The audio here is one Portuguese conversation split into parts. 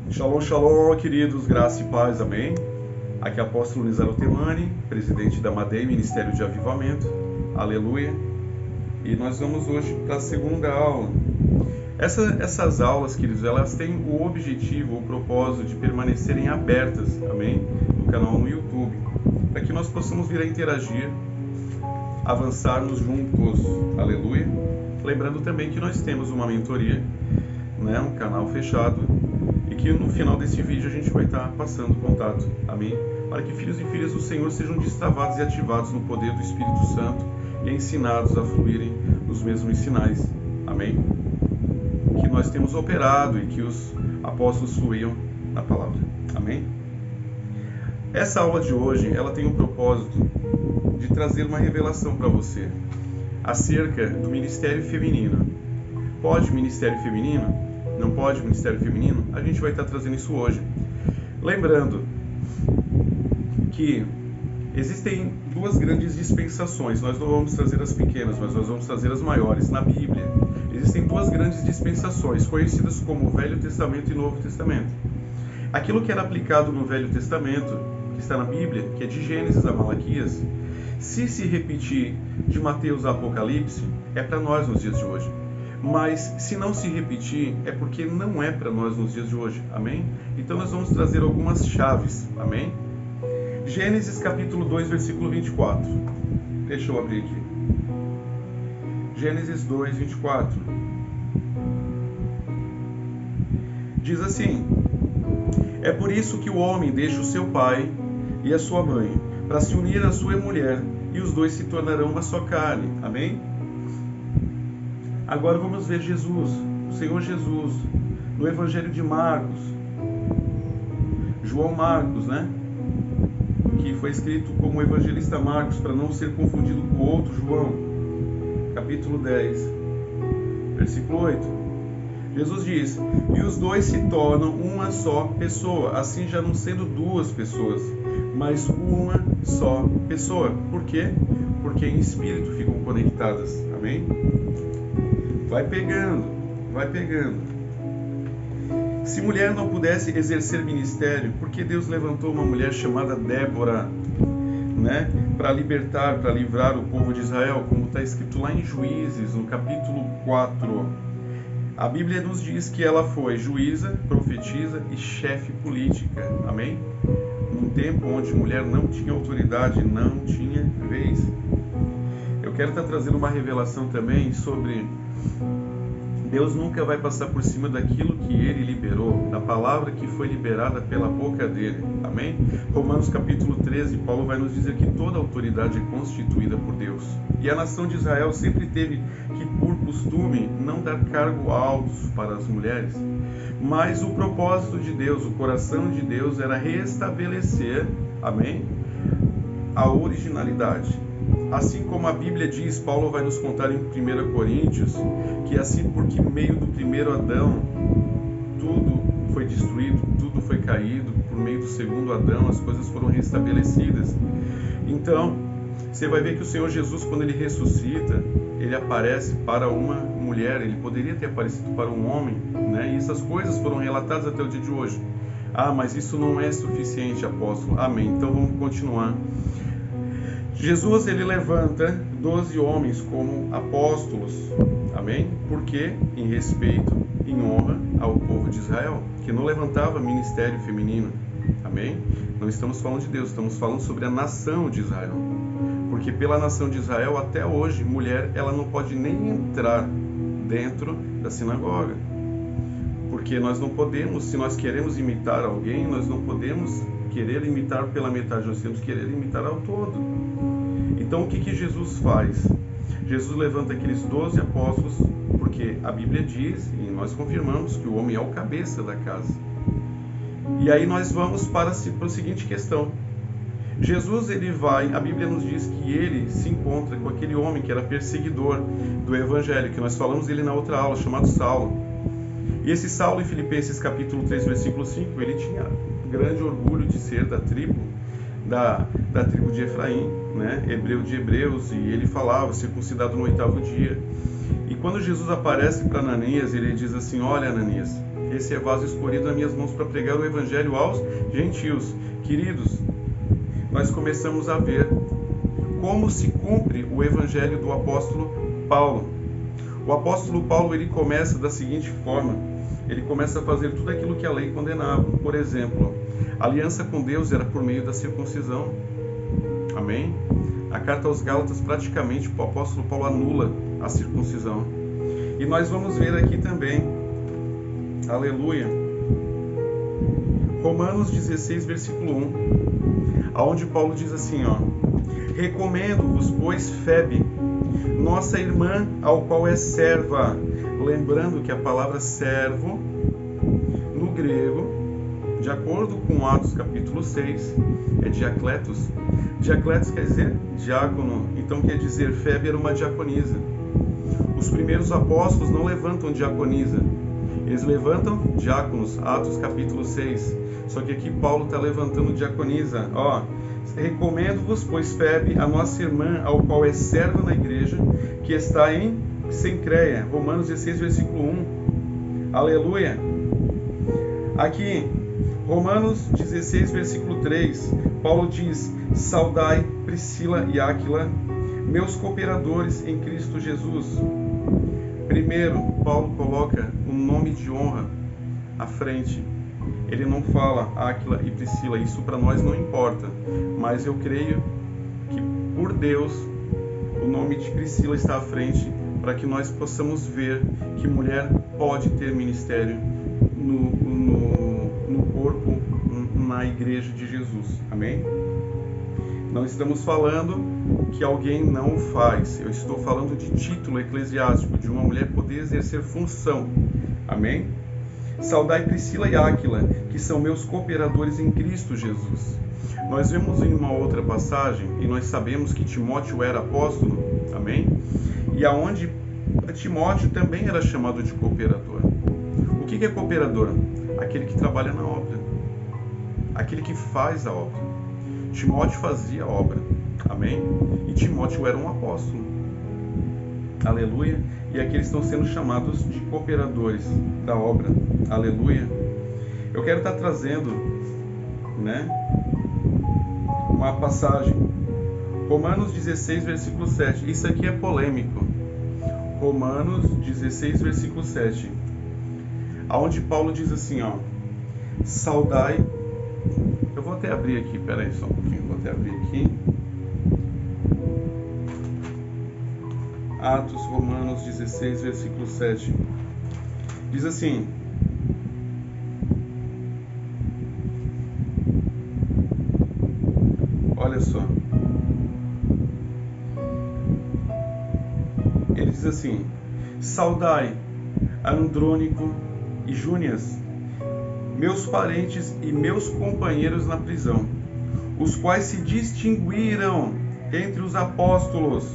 Shalom, shalom, queridos, graça e paz, amém? Aqui é o apóstolo Nizar Temani, presidente da MADEI, Ministério de Avivamento, aleluia. E nós vamos hoje para a segunda aula. Essas aulas, queridos, elas têm o objetivo, o propósito de permanecerem abertas, amém? No canal no YouTube, para que nós possamos vir a interagir, avançarmos juntos, aleluia. Lembrando também que nós temos uma mentoria, né, um canal fechado, e que no final desse vídeo a gente vai estar passando contato, amém? Para que filhos e filhas do Senhor sejam destravados e ativados no poder do Espírito Santo e ensinados a fluírem nos mesmos sinais, amém? Que nós temos operado e que os apóstolos fluíam na palavra, amém? Essa aula de hoje, ela tem o propósito de trazer uma revelação para você acerca do ministério feminino. Pode ministério feminino? Não pode ministério feminino? A gente vai estar trazendo isso hoje. Lembrando que existem duas grandes dispensações. Nós não vamos trazer as pequenas, mas nós vamos trazer as maiores. Na Bíblia, existem duas grandes dispensações, conhecidas como Velho Testamento e Novo Testamento. Aquilo que era aplicado no Velho Testamento, que está na Bíblia, que é de Gênesis a Malaquias, se repetir de Mateus a Apocalipse, é para nós nos dias de hoje. Mas se não se repetir, é porque não é para nós nos dias de hoje, amém? Então nós vamos trazer algumas chaves, amém? Gênesis capítulo 2, versículo 24. Deixa eu abrir aqui. Gênesis 2, 24. Diz assim: É por isso que o homem deixa o seu pai e a sua mãe, para se unir à sua mulher, e os dois se tornarão uma só carne, amém? Agora vamos ver Jesus, o Senhor Jesus, no Evangelho de Marcos, João Marcos, né? Que foi escrito como evangelista Marcos, para não ser confundido com o outro João, capítulo 10, versículo 8. Jesus diz: E os dois se tornam uma só pessoa, assim já não sendo duas pessoas, mas uma só pessoa. Por quê? Porque em espírito ficam conectadas, amém? Vai pegando, vai pegando. Se mulher não pudesse exercer ministério, por que Deus levantou uma mulher chamada Débora, né, para libertar, para livrar o povo de Israel, como está escrito lá em Juízes, no capítulo 4. A Bíblia nos diz que ela foi juíza, profetisa e chefe política, amém? Num tempo onde mulher não tinha autoridade, não tinha vez. Eu quero estar trazendo uma revelação também sobre Deus nunca vai passar por cima daquilo que Ele liberou, da palavra que foi liberada pela boca dele, amém? Romanos capítulo 13, Paulo vai nos dizer que toda autoridade é constituída por Deus. E a nação de Israel sempre teve que, por costume, não dar cargo altos para as mulheres. Mas o propósito de Deus, o coração de Deus era restabelecer, amém? A originalidade. Assim como a Bíblia diz, Paulo vai nos contar em 1 Coríntios, que assim porque meio do primeiro Adão, tudo foi destruído, tudo foi caído, por meio do segundo Adão as coisas foram restabelecidas. Então, você vai ver que o Senhor Jesus, quando Ele ressuscita, Ele aparece para uma mulher, Ele poderia ter aparecido para um homem, né? E essas coisas foram relatadas até o dia de hoje. Ah, mas isso não é suficiente, apóstolo. Amém. Então vamos continuar. Jesus, ele levanta 12 homens como apóstolos, amém? Porque em respeito, em honra ao povo de Israel, que não levantava ministério feminino, amém? Não estamos falando de Deus, estamos falando sobre a nação de Israel. Porque pela nação de Israel, até hoje, mulher, ela não pode nem entrar dentro da sinagoga. Porque nós não podemos, se nós queremos imitar alguém, nós não podemos querer imitar pela metade, nós temos que querer imitar ao todo. Então o que Jesus faz? Jesus levanta aqueles 12 apóstolos, porque a Bíblia diz, e nós confirmamos, que o homem é o cabeça da casa. E aí nós vamos para a seguinte questão. Jesus, ele vai, a Bíblia nos diz que ele se encontra com aquele homem que era perseguidor do Evangelho, que nós falamos dele na outra aula, chamado Saulo. E esse Saulo, em Filipenses capítulo 3, versículo 5, ele tinha grande orgulho de ser da tribo de Efraim, né? Hebreu de hebreus, e ele falava, circuncidado no 8º dia. E quando Jesus aparece para Ananias, ele diz assim: olha, Ananias, Esse é vaso escolhido nas minhas mãos para pregar o evangelho aos gentios. Queridos, nós começamos a ver como se cumpre o evangelho do apóstolo Paulo. O apóstolo Paulo, ele começa da seguinte forma: ele começa a fazer tudo aquilo que a lei condenava. Por exemplo, a aliança com Deus era por meio da circuncisão. Amém? A carta aos Gálatas, praticamente, o apóstolo Paulo anula a circuncisão. E nós vamos ver aqui também, aleluia, Romanos 16, versículo 1, aonde Paulo diz assim, ó: recomendo-vos, pois, Febe, nossa irmã, ao qual é serva. Lembrando que a palavra servo, no grego, de acordo com Atos capítulo 6, é diacletos. Diacletos quer dizer diácono, então quer dizer Febe era uma diaconisa. Os primeiros apóstolos não levantam diaconisa, eles levantam diáconos, Atos capítulo 6. Só que aqui Paulo está levantando diaconisa. Ó, recomendo-vos, pois, Febe, a nossa irmã, ao qual é serva na igreja, que está em Cencreia. Romanos 16, versículo 1. Aleluia. Aqui, Romanos 16, versículo 3, Paulo diz: saudai Priscila e Áquila, meus cooperadores em Cristo Jesus. Primeiro, Paulo coloca um nome de honra à frente. Ele não fala Áquila e Priscila, isso para nós não importa. Mas eu creio que, por Deus, o nome de Priscila está à frente, para que nós possamos ver que mulher pode ter ministério no corpo, na igreja de Jesus. Amém? Não estamos falando que alguém não o faz. Eu estou falando de título eclesiástico, de uma mulher poder exercer função. Amém? Saudai Priscila e Áquila, que são meus cooperadores em Cristo Jesus. Nós vemos em uma outra passagem, e nós sabemos que Timóteo era apóstolo, amém? E aonde Timóteo também era chamado de cooperador. O que é cooperador? Aquele que trabalha na obra, aquele que faz a obra. Timóteo fazia a obra, amém? E Timóteo era um apóstolo, aleluia. E aqui eles estão sendo chamados de cooperadores da obra, aleluia. Eu quero estar trazendo, né, uma passagem, Romanos 16, versículo 7. Isso aqui é polêmico. Romanos 16, versículo 7, aonde Paulo diz assim, ó: saudai. Eu vou até abrir aqui, peraí só um pouquinho, vou até abrir aqui. Atos, Romanos 16, versículo 7. Diz assim: olha só. Ele diz assim: saudai Andrônico e Júnias, meus parentes e meus companheiros na prisão, os quais se distinguiram entre os apóstolos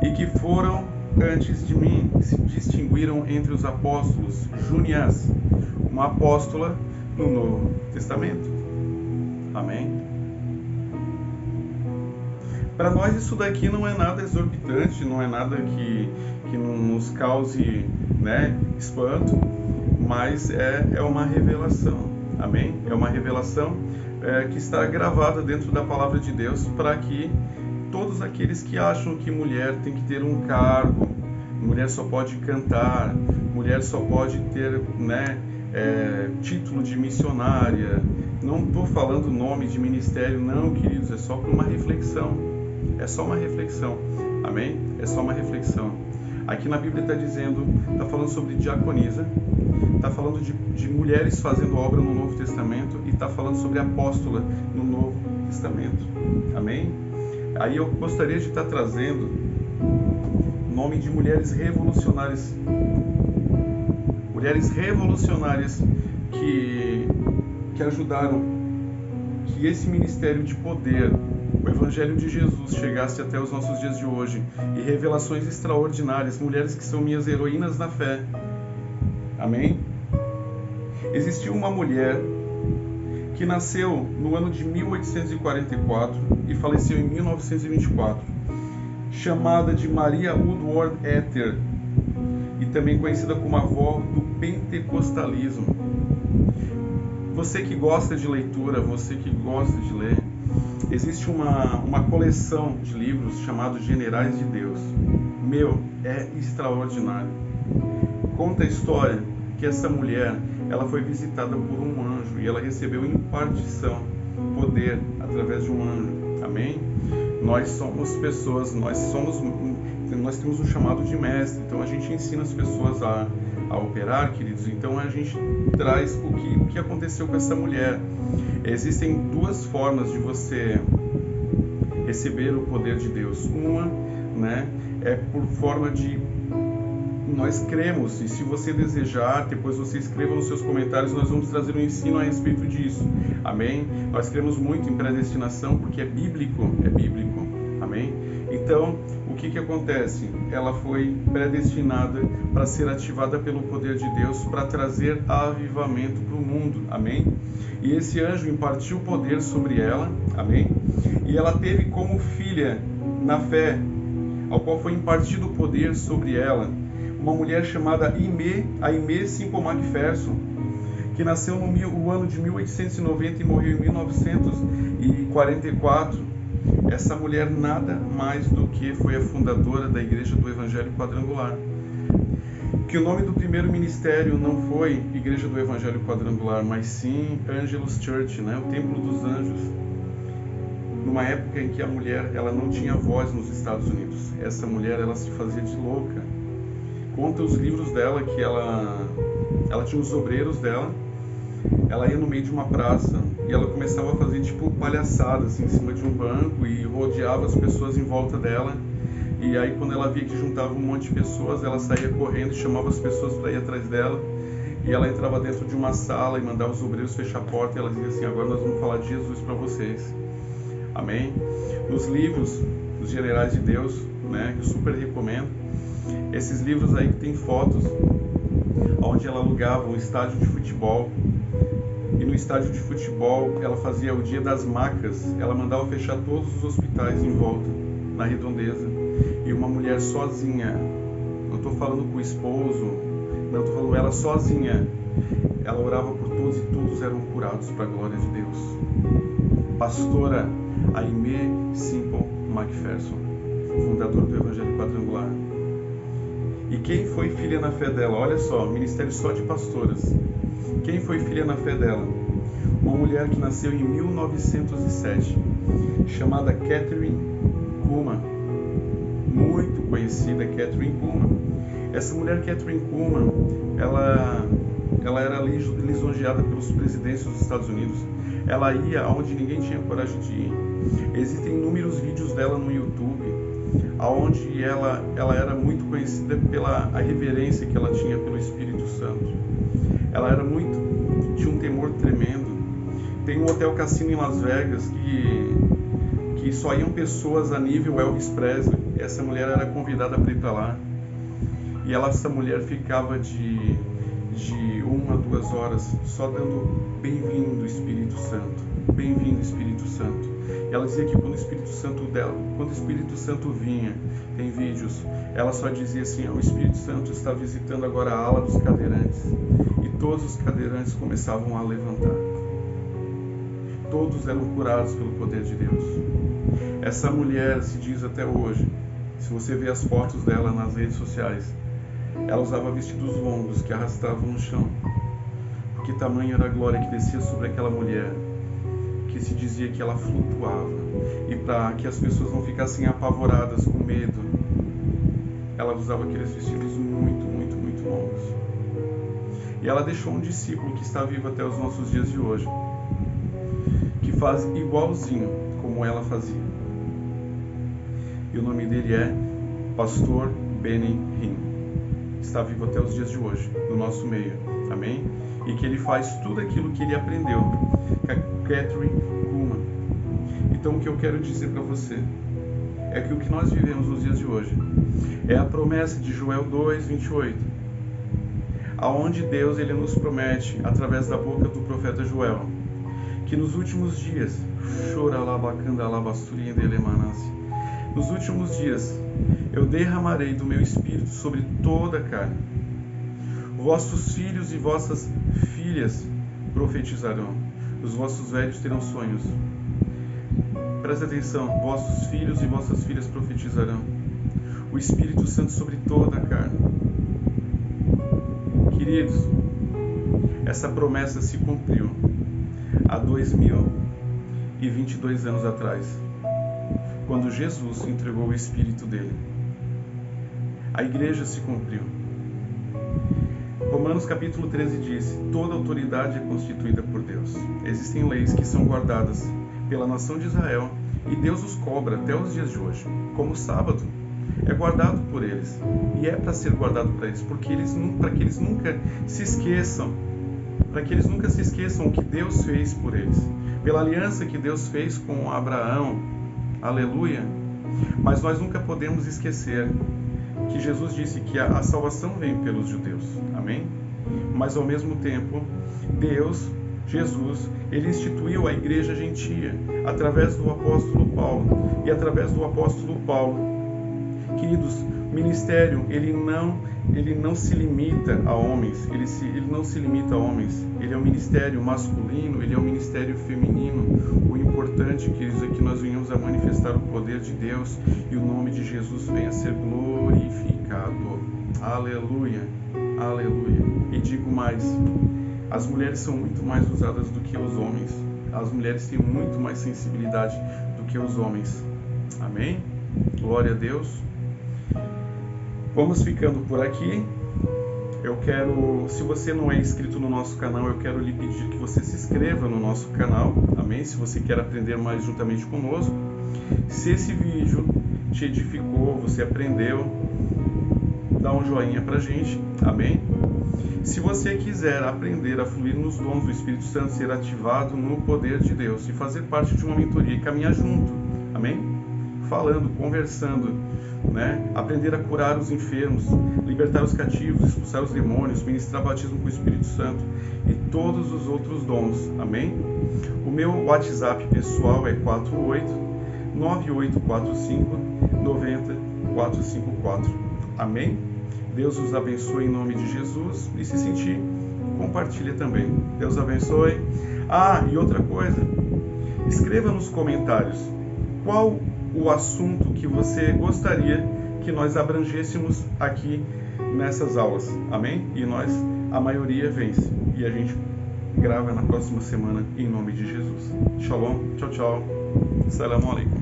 e que foram antes de mim. Se distinguiram entre os apóstolos. Júnias, uma apóstola no Novo Testamento. Amém? Para nós isso daqui não é nada exorbitante, não é nada que não nos cause, né, espanto, mas é uma revelação. Amém? É uma revelação que está gravada dentro da palavra de Deus, para que todos aqueles que acham que mulher tem que ter um cargo, mulher só pode cantar, mulher só pode ter, né, título de missionária. Não estou falando nome de ministério, não, queridos, é só para uma reflexão. É só uma reflexão. Amém? É só uma reflexão. Aqui na Bíblia está dizendo, está falando sobre diaconisa, está falando de mulheres fazendo obra no Novo Testamento e está falando sobre apóstola no Novo Testamento. Amém? Aí eu gostaria de estar trazendo o nome de mulheres revolucionárias. Mulheres revolucionárias que ajudaram que esse ministério de poder, o Evangelho de Jesus, chegasse até os nossos dias de hoje. E revelações extraordinárias. Mulheres que são minhas heroínas na fé. Amém? Existiu uma mulher que nasceu no ano de 1844 e faleceu em 1924, chamada de Maria Woodworth Etter, e também conhecida como a avó do pentecostalismo. você que gosta de leitura, você que gosta de ler, existe uma coleção de livros chamado Generais de Deus. É extraordinário. Conta a história que essa mulher, ela foi visitada por um anjo e ela recebeu impartição, poder através de um anjo. Amém? Nós somos pessoas, nós temos um chamado de mestre, então a gente ensina as pessoas a operar, queridos. Então a gente traz o que aconteceu com essa mulher. Existem duas formas de você receber o poder de Deus. Uma, né, é por forma de nós cremos, e se você desejar, depois você escreva nos seus comentários, nós vamos trazer um ensino a respeito disso. Amém? Nós cremos muito em predestinação porque é bíblico, amém? Então, o que acontece? Ela foi predestinada para ser ativada pelo poder de Deus para trazer avivamento para o mundo, amém? E esse anjo impartiu poder sobre ela, amém? E ela teve como filha, na fé, ao qual foi impartido o poder sobre ela, uma mulher chamada Aimee Semple McPherson, que nasceu no ano de 1890 e morreu em 1944. Essa mulher nada mais do que foi a fundadora da Igreja do Evangelho Quadrangular. Que o nome do primeiro ministério não foi Igreja do Evangelho Quadrangular, mas sim Angelus Church, né? O Templo dos Anjos. Numa época em que a mulher ela não tinha voz nos Estados Unidos. Essa mulher ela se fazia de louca. Conta os livros dela que ela tinha os obreiros dela. Ela ia no meio de uma praça e ela começava a fazer tipo palhaçada assim, em cima de um banco e rodeava as pessoas em volta dela. E aí quando ela via que juntava um monte de pessoas, ela saía correndo e chamava as pessoas para ir atrás dela. E ela entrava dentro de uma sala e mandava os obreiros fechar a porta e ela dizia assim: agora nós vamos falar de Jesus para vocês. Amém? Nos livros dos Generais de Deus, né, que eu super recomendo, esses livros aí que tem fotos onde ela alugava um estádio de futebol. E no estádio de futebol ela fazia o dia das macas, ela mandava fechar todos os hospitais em volta, na redondeza. E uma mulher sozinha, não estou falando com o esposo, não estou falando ela sozinha, ela orava por todos e todos eram curados para a glória de Deus. Pastora Aimee Semple McPherson, fundadora do Evangelho Quadrangular. E quem foi filha na fé dela? Olha só, ministério só de pastoras. Quem foi filha na fé dela? Uma mulher que nasceu em 1907, chamada Kathryn Kuhlman. Muito conhecida, Kathryn Kuhlman. Essa mulher, Kathryn Kuhlman, ela era lisonjeada pelos presidentes dos Estados Unidos. Ela ia aonde ninguém tinha coragem de ir. Existem inúmeros vídeos dela no YouTube, aonde ela era muito conhecida pela a reverência que ela tinha pelo Espírito Santo. Ela tinha um temor tremendo. Tem um hotel cassino em Las Vegas que só iam pessoas a nível Elvis Presley. Essa mulher era convidada para ir para lá. E essa mulher ficava de 1 a 2 horas só dando bem-vindo Espírito Santo, bem-vindo Espírito Santo. E ela dizia que quando o Espírito Santo vinha, tem vídeos, ela só dizia assim: o Espírito Santo está visitando agora a ala dos cadeirantes. E todos os cadeirantes começavam a levantar. Todos eram curados pelo poder de Deus. Essa mulher se diz até hoje, se você vê as fotos dela nas redes sociais, ela usava vestidos longos que arrastavam no chão, porque tamanha era a glória que descia sobre aquela mulher, que se dizia que ela flutuava. E para que as pessoas não ficassem apavoradas com medo, ela usava aqueles vestidos muito, muito, muito longos. E ela deixou um discípulo que está vivo até os nossos dias de hoje, que faz igualzinho como ela fazia. E o nome dele é Pastor Benny Hinn. Está vivo até os dias de hoje, no nosso meio, amém? E que ele faz tudo aquilo que ele aprendeu com a Kathryn Kuhlman. Então o que eu quero dizer para você é que o que nós vivemos nos dias de hoje é a promessa de Joel 2:28, aonde Deus ele nos promete através da boca do profeta Joel que nos últimos dias, nos últimos dias eu derramarei do meu espírito sobre toda a carne. Vossos filhos e vossas filhas profetizarão. Os vossos velhos terão sonhos. Presta atenção, vossos filhos e vossas filhas profetizarão. O Espírito Santo sobre toda a carne. Queridos, essa promessa se cumpriu há 2022 anos atrás, quando Jesus entregou o Espírito dele. A igreja se cumpriu. Romanos capítulo 13 diz: toda autoridade é constituída por Deus. Existem leis que são guardadas pela nação de Israel e Deus os cobra até os dias de hoje, como o sábado. É guardado por eles e é para ser guardado para eles, para que eles nunca se esqueçam, o que Deus fez por eles, pela aliança que Deus fez com Abraão. Aleluia! Mas nós nunca podemos esquecer que Jesus disse que a salvação vem pelos judeus. Amém? Mas ao mesmo tempo, Jesus, ele instituiu a igreja gentia através do apóstolo Paulo. E através do apóstolo Paulo, queridos, o ministério, ele não se limita a homens, ele não se limita a homens. Ele é um ministério masculino, ele é um ministério feminino. O importante, queridos, é que nós venhamos a manifestar o poder de Deus e o nome de Jesus venha a ser glorificado. Aleluia, aleluia. E digo mais, as mulheres são muito mais usadas do que os homens. As mulheres têm muito mais sensibilidade do que os homens. Amém? Glória a Deus. Vamos ficando por aqui. Se você não é inscrito no nosso canal, eu quero lhe pedir que você se inscreva no nosso canal. Amém? Se você quer aprender mais juntamente conosco. Se esse vídeo te edificou, você aprendeu, dá um joinha pra gente. Amém? Se você quiser aprender a fluir nos dons do Espírito Santo, ser ativado no poder de Deus e fazer parte de uma mentoria e caminhar junto, amém? Falando, conversando, né? Aprender a curar os enfermos, libertar os cativos, expulsar os demônios, ministrar batismo com o Espírito Santo e todos os outros dons, amém? O meu WhatsApp pessoal é 489845900454, amém? Deus os abençoe em nome de Jesus. E se sentir, compartilhe também. Deus abençoe. E outra coisa, escreva nos comentários qual o assunto que você gostaria que nós abrangêssemos aqui nessas aulas. Amém? E a maioria vence. E a gente grava na próxima semana em nome de Jesus. Shalom, tchau, tchau. Assalamu alaikum.